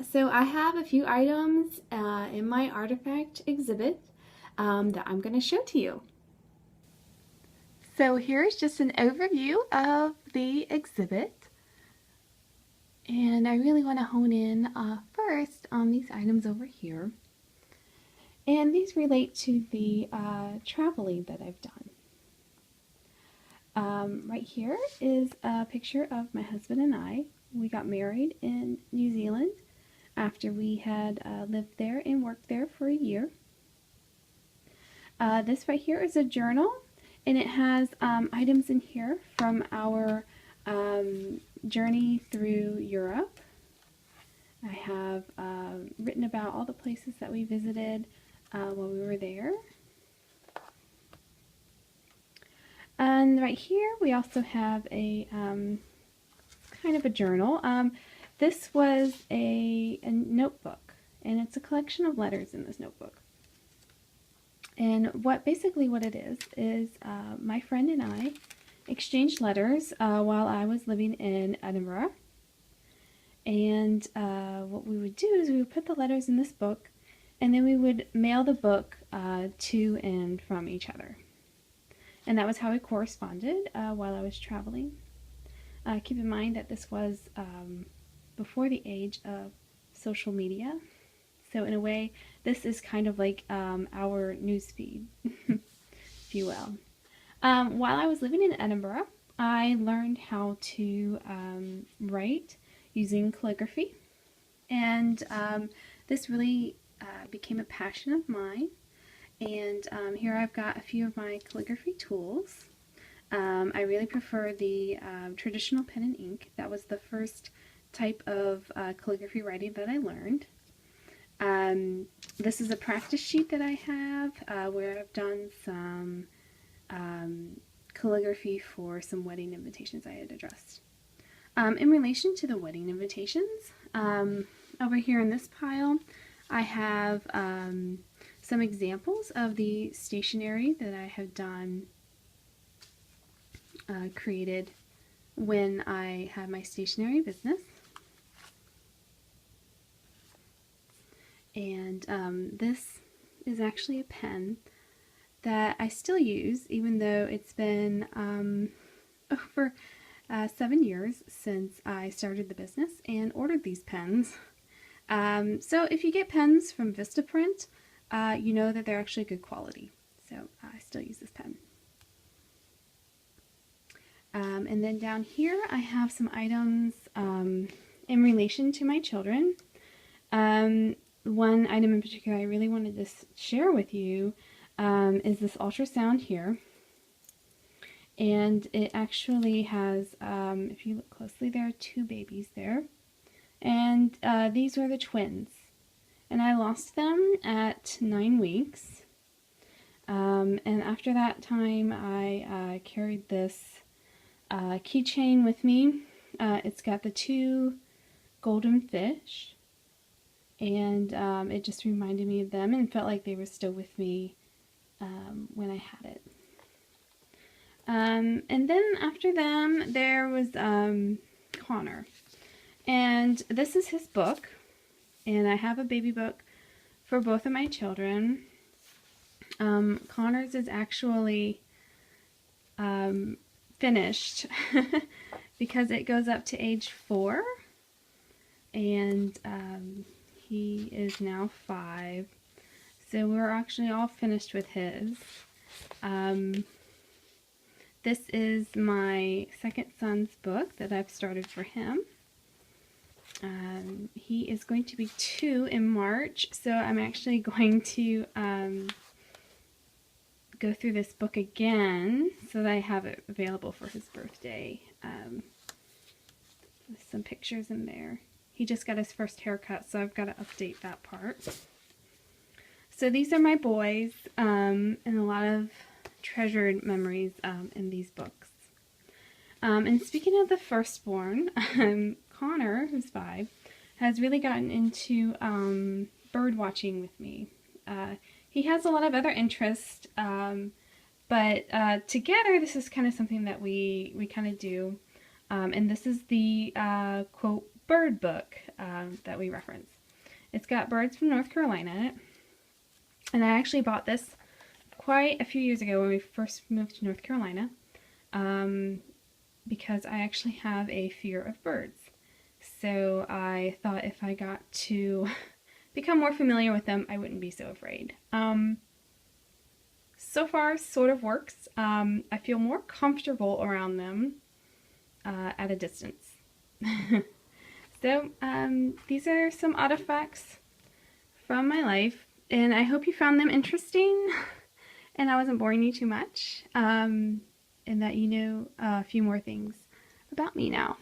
So I have a few items in my artifact exhibit that I'm going to show to you. So here's just an overview of the exhibit. And I really want to hone in first on these items over here. And these relate to the traveling that I've done. Right here is a picture of my husband and I. We got married in New Zealand after we had lived there and worked there for a year. This right here is a journal, and it has items in here from our journey through Europe. I have written about all the places that we visited while we were there. And right here we also have a kind of a journal. This was a notebook, and it's a collection of letters in this notebook. And basically what it is my friend and I exchanged letters while I was living in Edinburgh. And what we would do is we would put the letters in this book, and then we would mail the book to and from each other. And that was how we corresponded while I was traveling. Keep in mind that this was before the age of social media. So in a way, this is kind of like our newsfeed, if you will. While I was living in Edinburgh, I learned how to write using calligraphy. And this really became a passion of mine. And here I've got a few of my calligraphy tools. I really prefer the traditional pen and ink. That was the first type of calligraphy writing that I learned. This is a practice sheet that I have where I've done some calligraphy for some wedding invitations I had addressed. In relation to the wedding invitations, over here in this pile, I have some examples of the stationery that I have done, created when I had my stationery business. And this is actually a pen that I still use, even though it's been over 7 years since I started the business and ordered these pens. So if you get pens from Vistaprint, you know that they're actually good quality. So I still use this pen. And then down here I have some items in relation to my children. One item in particular I really wanted to share with you is this ultrasound here. And it actually has, if you look closely, there are 2 babies there. And these were the twins. And I lost them at 9 weeks. And after that time, I carried this keychain with me. It's got the 2 golden fish. And it just reminded me of them and felt like they were still with me when I had it. And then after them, there was Connor. And this is his book. And I have a baby book for both of my children. Connor's is actually finished because it goes up to age 4. And he is now 5. So we're actually all finished with his. This is my second son's book that I've started for him. He is going to be 2 in March, so I'm actually going to go through this book again so that I have it available for his birthday. With some pictures in there. He just got his first haircut, so I've got to update that part. So these are my boys, and a lot of treasured memories in these books. And speaking of the firstborn, Connor, who's 5, has really gotten into bird watching with me. He has a lot of other interests, but together this is kind of something that we kind of do. And this is the quote bird book that we reference. It's got birds from North Carolina in it. And I actually bought this quite a few years ago when we first moved to North Carolina, because I actually have a fear of birds. So I thought if I got to become more familiar with them, I wouldn't be so afraid. So far, sort of works. I feel more comfortable around them at a distance. So these are some artifacts from my life, and I hope you found them interesting and I wasn't boring you too much, and that you know a few more things about me now.